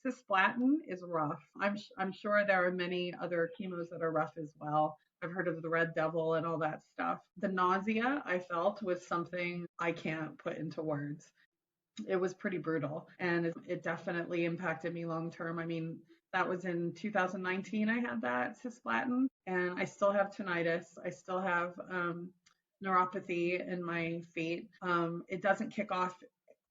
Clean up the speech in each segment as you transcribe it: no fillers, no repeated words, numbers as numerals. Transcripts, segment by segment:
Cisplatin is rough. I'm sure there are many other chemos that are rough as well. I've heard of the Red Devil and all that stuff. The nausea I felt was something I can't put into words. It was pretty brutal, and it definitely impacted me long term. I mean, that was in 2019 I had that cisplatin, and I still have tinnitus. I still have neuropathy in my feet. It doesn't kick off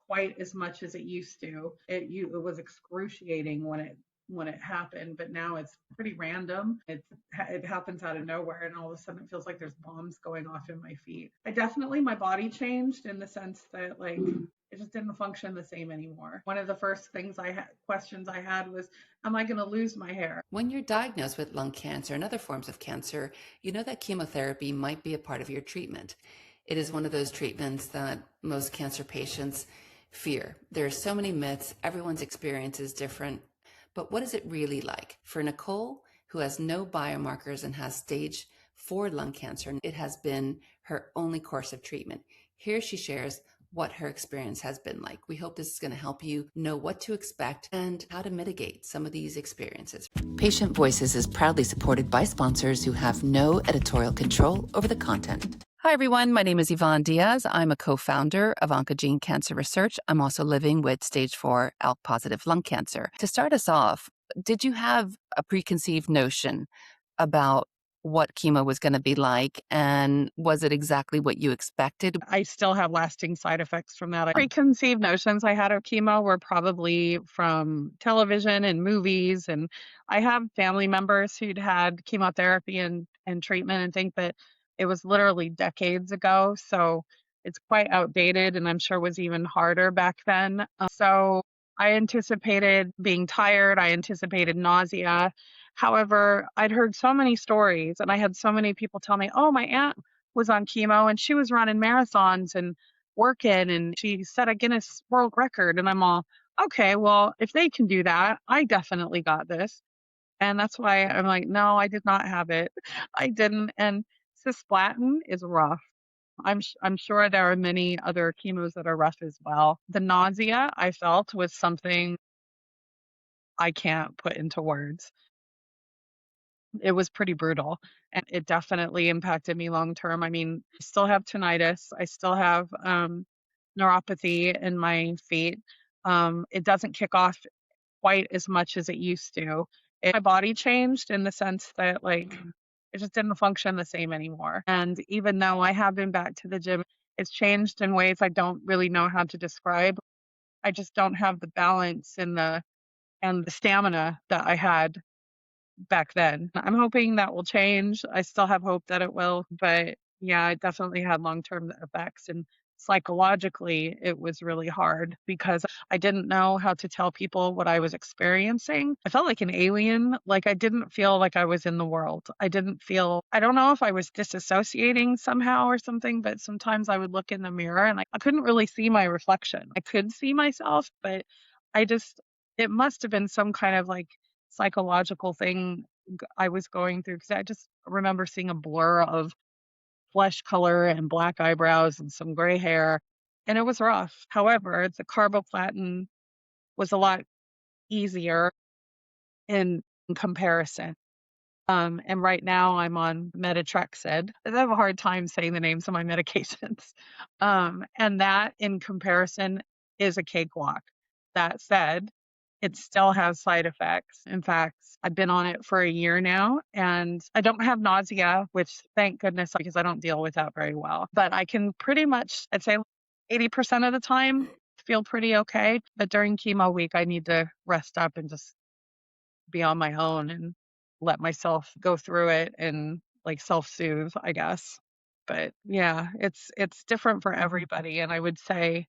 quite as much as it used to. It was excruciating when it happened, but now it's pretty random. It happens out of nowhere, and all of a sudden it feels like there's bombs going off in my feet. I definitely my body changed in the sense that like it just didn't function the same anymore. One of the first questions I had was, am I going to lose my hair? When you're diagnosed with lung cancer and other forms of cancer, you know that chemotherapy might be a part of your treatment. It is one of those treatments that most cancer patients fear. There are so many myths. Everyone's experience is different. But what is it really like? For Nichol, who has no biomarkers and has stage 4 lung cancer, it has been her only course of treatment. Here she shares what her experience has been like. We hope this is going to help you know what to expect and how to mitigate some of these experiences. Patient Voices is proudly supported by sponsors who have no editorial control over the content. Hi, everyone. My name is Yvonne Diaz. I'm a co-founder of Oncogene Cancer Research. I'm also living with stage 4 ALK-positive lung cancer. To start us off, did you have a preconceived notion about what chemo was going to be like, and was it exactly what you expected? I still have lasting side effects from that. Preconceived notions I had of chemo were probably from television and movies, and I have family members who'd had chemotherapy and treatment and think that it was literally decades ago, so it's quite outdated, and I'm sure was even harder back then. So I anticipated being tired, I anticipated nausea. However, I'd heard so many stories, and I had so many people tell me, oh, my aunt was on chemo and she was running marathons and working, and she set a Guinness World Record. And I'm all, okay, well, if they can do that, I definitely got this. And that's why I'm like, no, I did not have it. I didn't. And cisplatin is rough. I'm sure there are many other chemos that are rough as well. The nausea I felt was something I can't put into words. It was pretty brutal, and it definitely impacted me long term. I mean, I still have tinnitus. I still have neuropathy in my feet. It doesn't kick off quite as much as it used to. My body changed in the sense that like it just didn't function the same anymore. And even though I have been back to the gym, it's changed in ways I don't really know how to describe. I just don't have the balance and the stamina that I had back then. I'm hoping that will change. I still have hope that it will, but yeah, it definitely had long-term effects, and psychologically it was really hard because I didn't know how to tell people what I was experiencing. I felt like an alien, like I didn't feel like I was in the world. I don't know if I was disassociating somehow or something, but sometimes I would look in the mirror and I couldn't really see my reflection. I could see myself, but I just it must have been some kind of like psychological thing I was going through, because I just remember seeing a blur of flesh color and black eyebrows and some gray hair, and it was rough. However, the carboplatin was a lot easier in comparison. And right now I'm on methotrexate. I have a hard time saying the names of my medications. And that in comparison is a cakewalk. That said, it still has side effects. In fact, I've been on it for a year now, and I don't have nausea, which thank goodness, because I don't deal with that very well. But I can pretty much, I'd say 80% of the time, feel pretty okay. But during chemo week, I need to rest up and just be on my own and let myself go through it and like self-soothe, I guess. But yeah, it's different for everybody. And I would say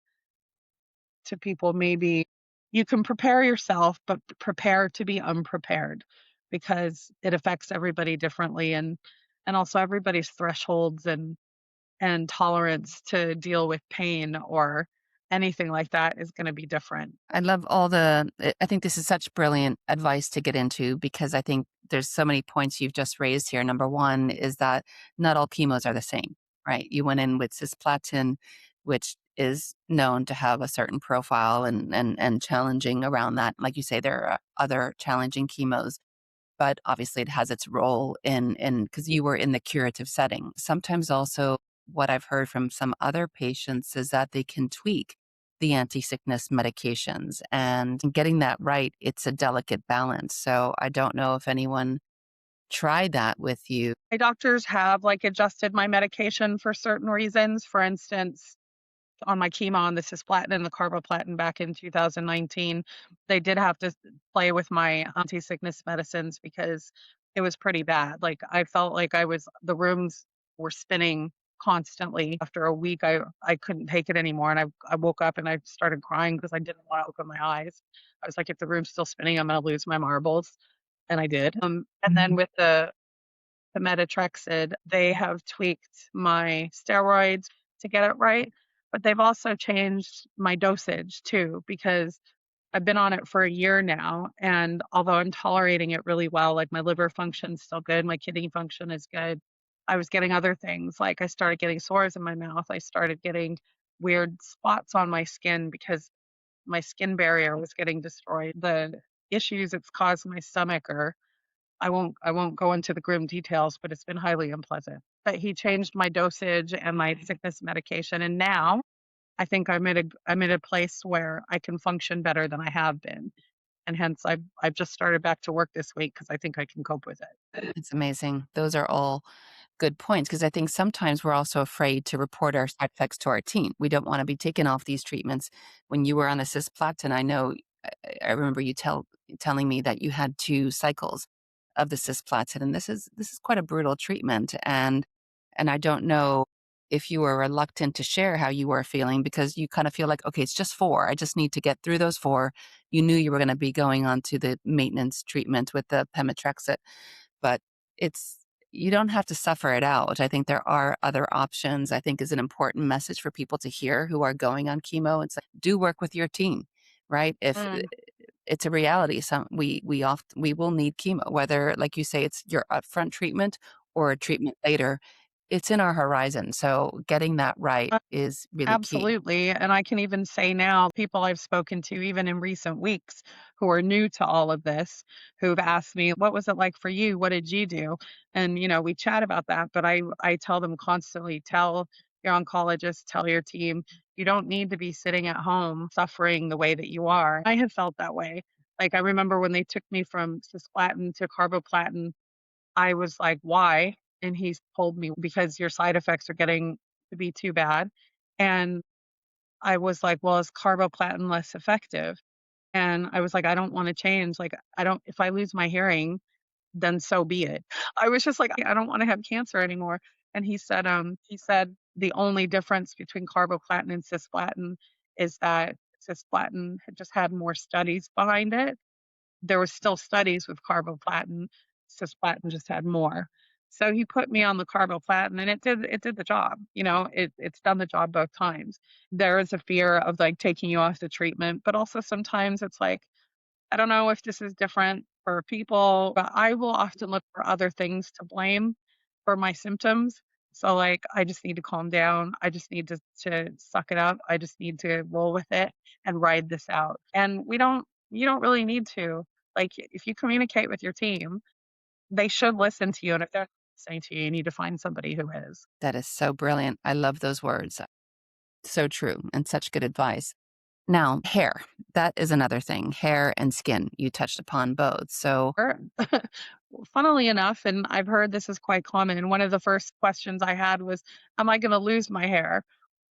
to people, maybe you can prepare yourself, but prepare to be unprepared, because it affects everybody differently, and also everybody's thresholds and tolerance to deal with pain or anything like that is going to be different. I love I think this is such brilliant advice to get into, because I think there's so many points you've just raised here. Number one is that not all chemos are the same, right? You went in with cisplatin, which is known to have a certain profile and challenging around that. Like you say, there are other challenging chemos, but obviously it has its role in because you were in the curative setting. Sometimes also what I've heard from some other patients is that they can tweak the anti-sickness medications, and getting that right, it's a delicate balance. So I don't know if anyone tried that with you. My doctors have, like, adjusted my medication for certain reasons. For instance, on my chemo on the Cisplatin and the Carboplatin back in 2019, they did have to play with my anti-sickness medicines because it was pretty bad. Like, I felt like the rooms were spinning constantly. After a week, I couldn't take it anymore, and I woke up and I started crying because I didn't wanna open my eyes. I was like, "If the room's still spinning, I'm gonna lose my marbles," and I did. And then with the methotrexate, they have tweaked my steroids to get it right, but they've also changed my dosage too because I've been on it for a year now, and although I'm tolerating it really well, like my liver function's still good, my kidney function is good, I was getting other things, like I started getting sores in my mouth, I started getting weird spots on my skin because my skin barrier was getting destroyed. The issues it's caused my stomach are I won't go into the grim details, but it's been highly unpleasant. But he changed my dosage and my sickness medication, and now I think I'm at a place where I can function better than I have been, and hence I've just started back to work this week because I think I can cope with it. It's amazing. Those are all good points because I think sometimes we're also afraid to report our side effects to our team. We don't want to be taken off these treatments. When you were on the cisplatin, I know I remember you telling me that you had 2 cycles of the cisplatin, and this is quite a brutal treatment. And I don't know if you were reluctant to share how you were feeling because you kind of feel like, okay, it's just 4. I just need to get through those 4. You knew you were going to be going on to the maintenance treatment with the pemetrexate, but it's you don't have to suffer it out. I think there are other options, I think is an important message for people to hear who are going on chemo. It's like, do work with your team, right? If Mm. it's a reality, we will need chemo, whether, like you say, it's your upfront treatment or a treatment later. It's in our horizon. So getting that right is really key. Absolutely, and I can even say now, people I've spoken to even in recent weeks who are new to all of this, who've asked me, "What was it like for you? What did you do?" And, we chat about that, but I tell them constantly, "Tell your oncologist, tell your team, you don't need to be sitting at home suffering the way that you are." I have felt that way. Like, I remember when they took me from cisplatin to carboplatin, I was like, "Why?" And he's told me, "Because your side effects are getting to be too bad." And I was like, "Well, is carboplatin less effective?" And I was like, "I don't wanna change, like, I don't if I lose my hearing, then so be it." I was just like, "I don't wanna have cancer anymore." And he said, "The only difference between carboplatin and cisplatin is that cisplatin had just had more studies behind it, there was still studies with carboplatin, cisplatin just had more. So he put me on the carboplatin and it did the job, it's done the job both times. There is a fear of, like, taking you off the treatment, but also sometimes it's like, I don't know if this is different for people, but I will often look for other things to blame for my symptoms. So, like, I just need to calm down. I just need to suck it up. I just need to roll with it and ride this out. And you don't really need to. Like, if you communicate with your team, they should listen to you. And if they're not listening to you, you need to find somebody who is. That is so brilliant. I love those words. So true and such good advice. Now, hair, that is another thing. Hair and skin, you touched upon both. So, Sure. Funnily enough, and I've heard this is quite common, one of the first questions I had was, "Am I gonna lose my hair?"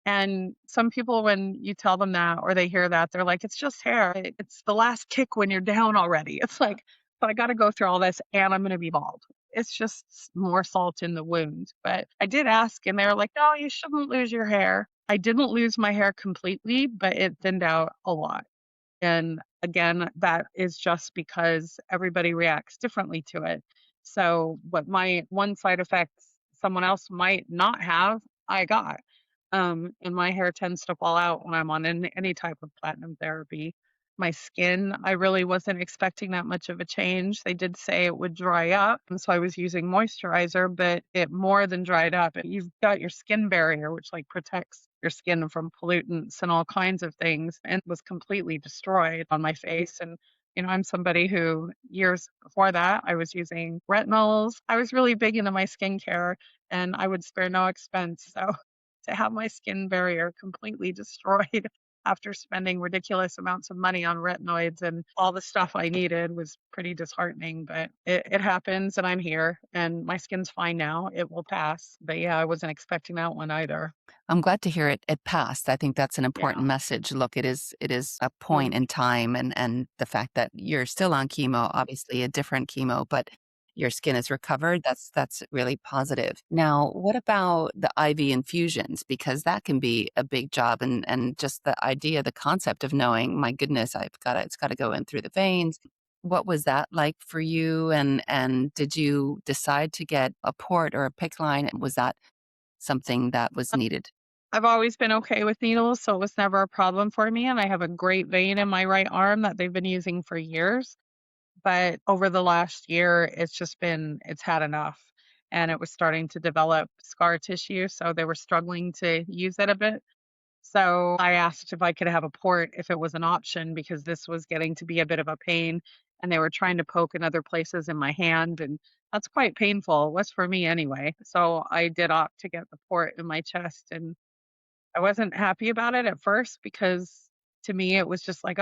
And some people, when you tell them that or they hear that, they're like, "It's just hair. It's the last kick when you're down already." It's like, "But I gotta go through all this and I'm gonna be bald." It's just more salt in the wound. But I did ask and they were like, "No, you shouldn't lose your hair." I didn't lose my hair completely, but it thinned out a lot. And again, that is just because everybody reacts differently to it. So, what my one side effects someone else might not have, I got. And my hair tends to fall out when I'm on any type of platinum therapy. My skin, I really wasn't expecting that much of a change. They did say it would dry up, and so I was using moisturizer, but it more than dried up. You've got your skin barrier, which like protects your skin from pollutants and all kinds of things, and was completely destroyed on my face. And, I'm somebody who years before that, I was using retinols. I was really big into my skincare and I would spare no expense. So to have my skin barrier completely destroyed after spending ridiculous amounts of money on retinoids and all the stuff I needed was pretty disheartening. But it happens and I'm here and my skin's fine now. It will pass. But yeah, I wasn't expecting that one either. I'm glad to hear it passed. I think that's an Yeah. important message. Look, it is a point Mm, in time, and the fact that you're still on chemo, obviously a different chemo, but your skin is recovered, that's really positive. Now, what about the IV infusions? Because that can be a big job, and just the idea, the concept of knowing, my goodness, it's gotta go in through the veins. What was that like for you? And did you decide to get a port or a PICC line? Was that something that was needed? I've always been okay with needles, so it was never a problem for me. And I have a great vein in my right arm that they've been using for years. But over the last year, it's had enough. And it was starting to develop scar tissue. So they were struggling to use it a bit. So I asked if I could have a port if it was an option because this was getting to be a bit of a pain. And they were trying to poke in other places in my hand. And that's quite painful. It was for me anyway. So I did opt to get the port in my chest. And I wasn't happy about it at first because to me it was just like,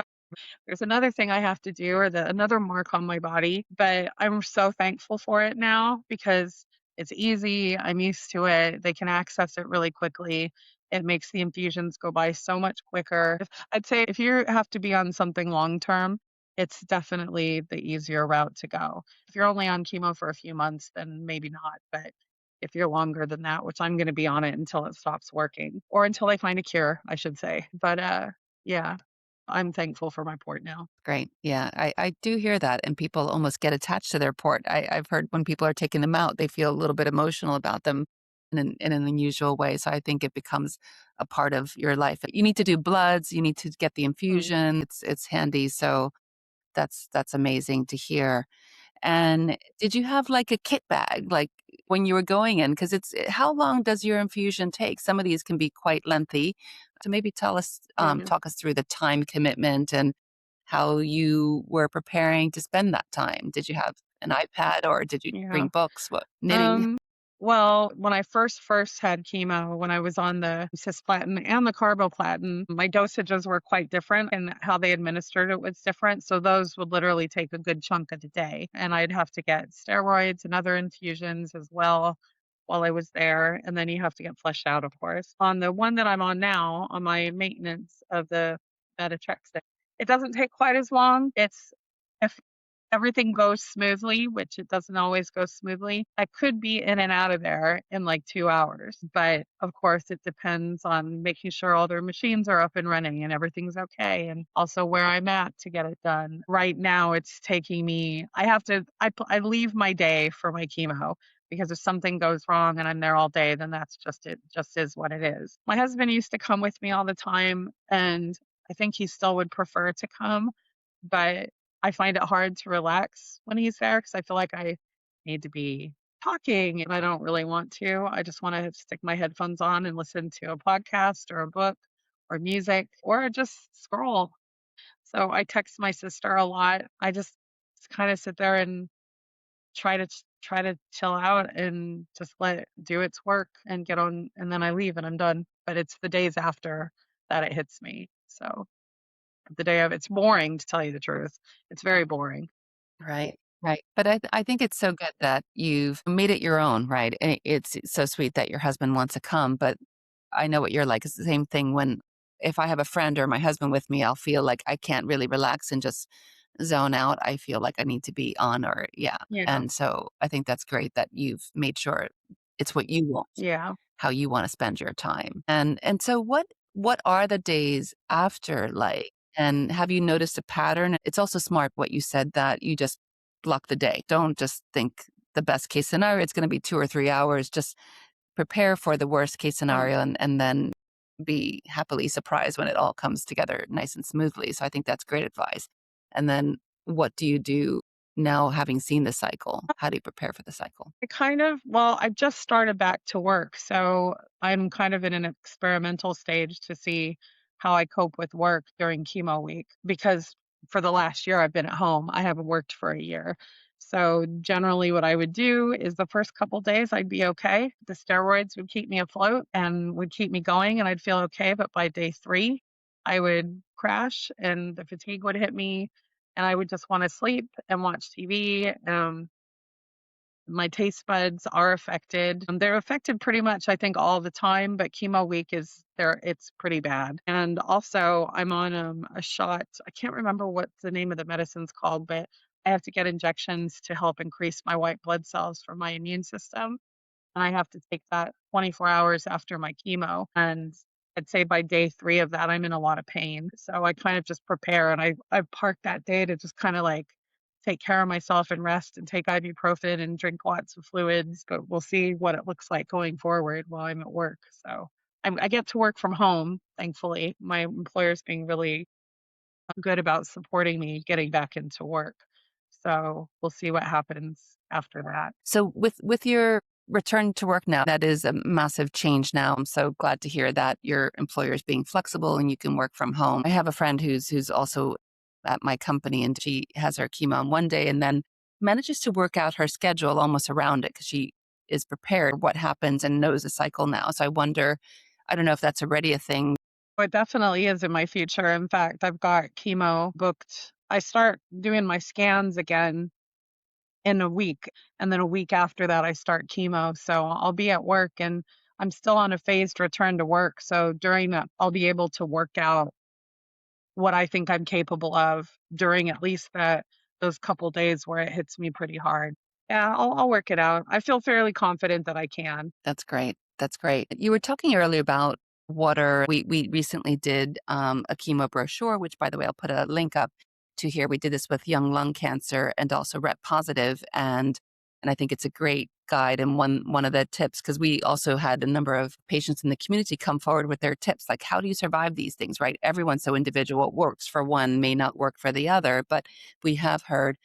there's another thing I have to do or another mark on my body, but I'm so thankful for it now because it's easy. I'm used to it. They can access it really quickly. It makes the infusions go by so much quicker. I'd say if you have to be on something long term, it's definitely the easier route to go. If you're only on chemo for a few months, then maybe not. But if you're longer than that, which I'm going to be on it until it stops working or until they find a cure, I should say. But yeah, I'm thankful for my port now. Great. Yeah, I do hear that, and people almost get attached to their port. I've heard when people are taking them out, they feel a little bit emotional about them in an unusual way. So I think it becomes a part of your life. You need to do bloods, you need to get the Mm, infusion. It's handy. So that's amazing to hear. And did you have like a kit bag, like when you were going in? Because how long does your infusion take? Some of these can be quite lengthy. So maybe mm, talk us through the time commitment and how you were preparing to spend that time. Did you have an iPad or did you yeah. bring books? What knitting? Um, well, when I first had chemo, when I was on the Cisplatin and the Carboplatin, my dosages were quite different and how they administered it was different. So those would literally take a good chunk of the day. And I'd have to get steroids and other infusions as well while I was there. And then you have to get fleshed out, of course. On the one that I'm on now, on my maintenance of the methotrexate, it doesn't take quite as long. If everything goes smoothly, which it doesn't always go smoothly, I could be in and out of there in like 2 hours. But of course, it depends on making sure all their machines are up and running and everything's okay, and also where I'm at to get it done. Right now, it's taking me, I leave my day for my chemo because if something goes wrong and I'm there all day, then that's just it, just is what it is. My husband used to come with me all the time, and I think he still would prefer to come, but I find it hard to relax when he's there because I feel like I need to be talking and I don't really want to. I just want to stick my headphones on and listen to a podcast or a book or music or just scroll. So I text my sister a lot. I just kind of sit there and try to chill out and just let it do its work and get on, and then I leave and I'm done. But it's the days after that it hits me. So the day of, it's boring to tell you the truth. It's very boring. Right, right. But I think it's so good that you've made it your own, right? And it's so sweet that your husband wants to come, but I know what you're like. It's the same thing when if I have a friend or my husband with me, I'll feel like I can't really relax and just zone out. I feel like I need to be on or yeah. Yeah. And so I think that's great that you've made sure it's what you want, Yeah. how you want to spend your time. And so what are the days after like? And have you noticed a pattern? It's also smart what you said that you just block the day. Don't just think the best case scenario, it's going to be 2 or 3 hours. Just prepare for the worst case Mm. scenario and then be happily surprised when it all comes together nice and smoothly. So I think that's great advice. And then what do you do? now having seen the cycle? How do you prepare for the cycle? I've just started back to work, so I'm kind of in an experimental stage to see how I cope with work during chemo week because for the last year I've been at home. I haven't worked for a year. So generally what I would do is the first couple days I'd be okay. The steroids would keep me afloat and would keep me going and I'd feel okay, but by day 3 I would crash and the fatigue would hit me and I would just want to sleep and watch TV. My taste buds are affected. They're affected pretty much, I think, all the time, but chemo week is there, it's pretty bad. And also, I'm on a shot. I can't remember what the name of the medicine's called, but I have to get injections to help increase my white blood cells for my immune system. And I have to take that 24 hours after my chemo. And I'd say by day 3 of that, I'm in a lot of pain. So I kind of just prepare and I park that day to just kind of like take care of myself and rest and take ibuprofen and drink lots of fluids. But we'll see what it looks like going forward while I'm at work. So I get to work from home, thankfully. My employer's being really good about supporting me getting back into work. So we'll see what happens after that. So with your return to work now, that is a massive change now. I'm so glad to hear that your employer is being flexible and you can work from home. I have a friend who's also at my company and she has her chemo on one day and then manages to work out her schedule almost around it because she is prepared for what happens and knows the cycle now. So I wonder, I don't know if that's already a thing. Oh, it definitely is in my future. In fact, I've got chemo booked. I start doing my scans again in a week, and then a week after that, I start chemo. So I'll be at work and I'm still on a phased return to work. So during that, I'll be able to work out what I think I'm capable of during at least those couple days where it hits me pretty hard. Yeah, I'll work it out. I feel fairly confident that I can. That's great. That's great. You were talking earlier about water. We recently did a chemo brochure, which by the way, I'll put a link up to here. We did this with young lung cancer and also RET positive, and I think it's a great guide and one of the tips because we also had a number of patients in the community come forward with their tips like how do you survive these things, right? Everyone's so individual. What works for one may not work for the other, but we have heard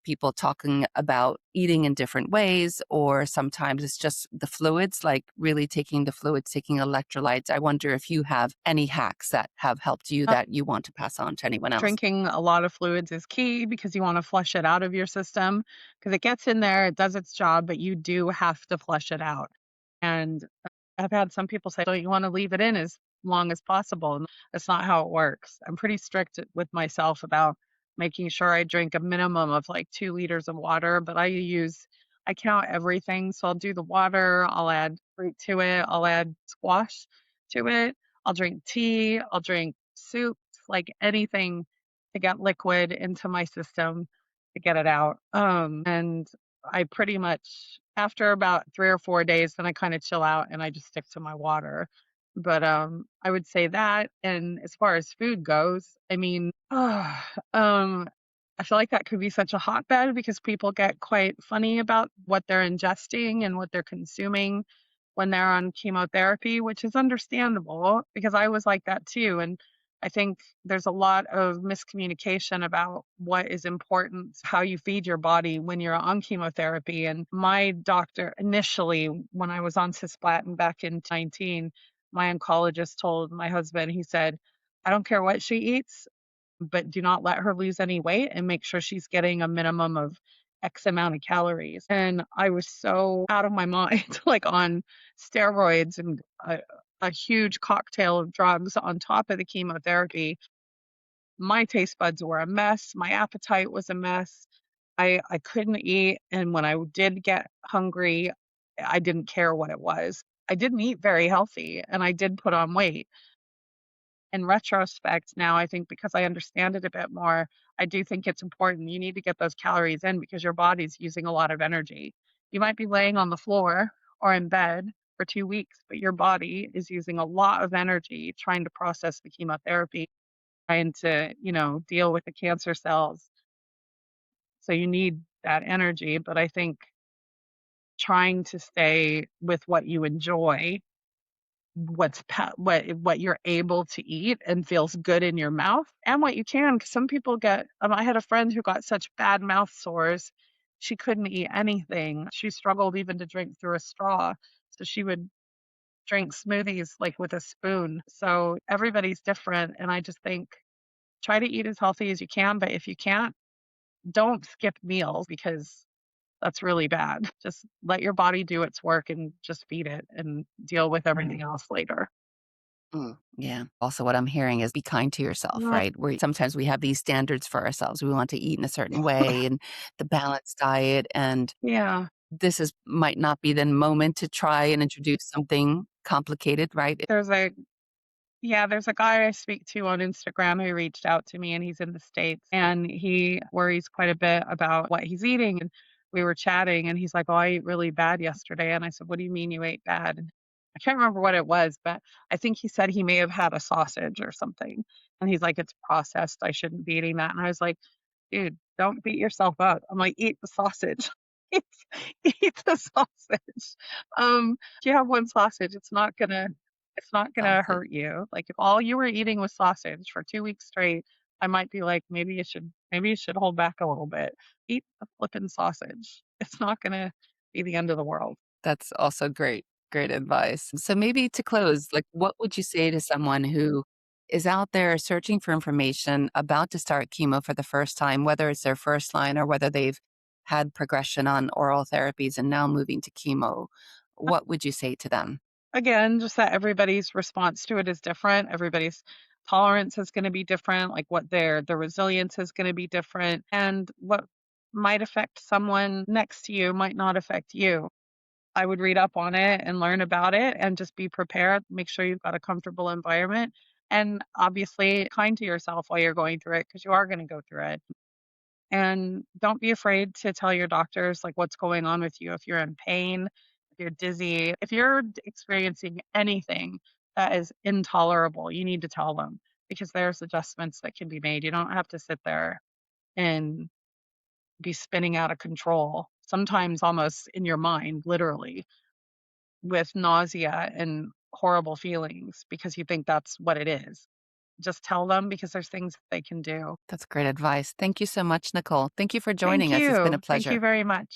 people talking about eating in different ways, or sometimes it's just the fluids, like really taking the fluids, taking electrolytes. I wonder if you have any hacks that have helped you that you want to pass on to anyone else. Drinking a lot of fluids is key because you wanna flush it out of your system because it gets in there, it does its job, but you do have to flush it out. And I've had some people say, "Don't you wanna leave it in as long as possible?" And that's not how it works. I'm pretty strict with myself about making sure I drink a minimum of, like, 2 liters of water, but I count everything, so I'll do the water, I'll add fruit to it, I'll add squash to it, I'll drink tea, I'll drink soups, like, anything to get liquid into my system to get it out. And I pretty much after about 3 or 4 days, then I kinda chill out and I just stick to my water. But, I would say that, and as far as food goes, I mean, I feel like that could be such a hotbed because people get quite funny about what they're ingesting and what they're consuming when they're on chemotherapy, which is understandable because I was like that too. And I think there's a lot of miscommunication about what is important, how you feed your body when you're on chemotherapy. And my doctor, initially, when I was on Cisplatin back in 19, my oncologist told my husband, he said, I don't care what she eats, but do not let her lose any weight and make sure she's getting a minimum of X amount of calories. And I was so out of my mind, like on steroids and a huge cocktail of drugs on top of the chemotherapy. My taste buds were a mess. My appetite was a mess. I couldn't eat. And when I did get hungry, I didn't care what it was. I didn't eat very healthy and I did put on weight. In retrospect now, I think because I understand it a bit more, I do think it's important. You need to get those calories in because your body's using a lot of energy. You might be laying on the floor or in bed for 2 weeks, but your body is using a lot of energy trying to process the chemotherapy, trying to, deal with the cancer cells. So you need that energy, but I think trying to stay with what you enjoy what you're able to eat and feels good in your mouth and what you can. 'Cause some people get I had a friend who got such bad mouth sores, she couldn't eat anything. She struggled even to drink through a straw, so she would drink smoothies, like, with a spoon. So everybody's different, and I just think try to eat as healthy as you can, but if you can't, don't skip meals because that's really bad. Just let your body do its work and just feed it and deal with everything else later. Yeah. Also, what I'm hearing is be kind to yourself, Well, right? Where sometimes we have these standards for ourselves. We want to eat in a certain way and the balanced diet. And yeah. this is might not be the moment to try and introduce something complicated, right? There's a Yeah, there's a guy I speak to on Instagram who reached out to me, and he's in the States, and he worries quite a bit about what he's eating, and we were chatting, and he's like, "Oh, I ate really bad yesterday," and I said, "What do you mean you ate bad?" And I can't remember what it was, but I think he said he may have had a sausage or something, and he's like, "It's processed, I shouldn't be eating that," and I was like, "Dude, don't beat yourself up." I'm like, "Eat the sausage. Eat eat the sausage." If you have 1 sausage, it's not gonna Healthy. hurt you. Like, if all you were eating was sausage for 2 weeks straight, I might be like, maybe you should hold back a little bit. Eat the flipping sausage. It's not gonna be the end of the world. That's also great, great advice. So maybe to close, like what would you say to someone who is out there searching for information, about to start chemo for the first time, whether it's their first line or whether they've had progression on oral therapies and now moving to chemo? What would you say to them? Again, just that everybody's response to it is different. Everybody's tolerance is gonna be different, like, what their resilience is gonna be different, and what might affect someone next to you might not affect you. I would read up on it and learn about it and just be prepared. Make sure you've got a comfortable environment and obviously kind to yourself while you're going through it because you are going to go through it. And don't be afraid to tell your doctors like what's going on with you. If you're in pain, if you're dizzy, if you're experiencing anything that is intolerable, you need to tell them because there's adjustments that can be made. You don't have to sit there and be spinning out of control, sometimes almost in your mind, literally with nausea and horrible feelings because you think that's what it is. Just tell them because there's things that they can do. That's great advice. Thank you so much, Nicole. Thank you for Thank joining us. It's been a you. Thank you pleasure. very much.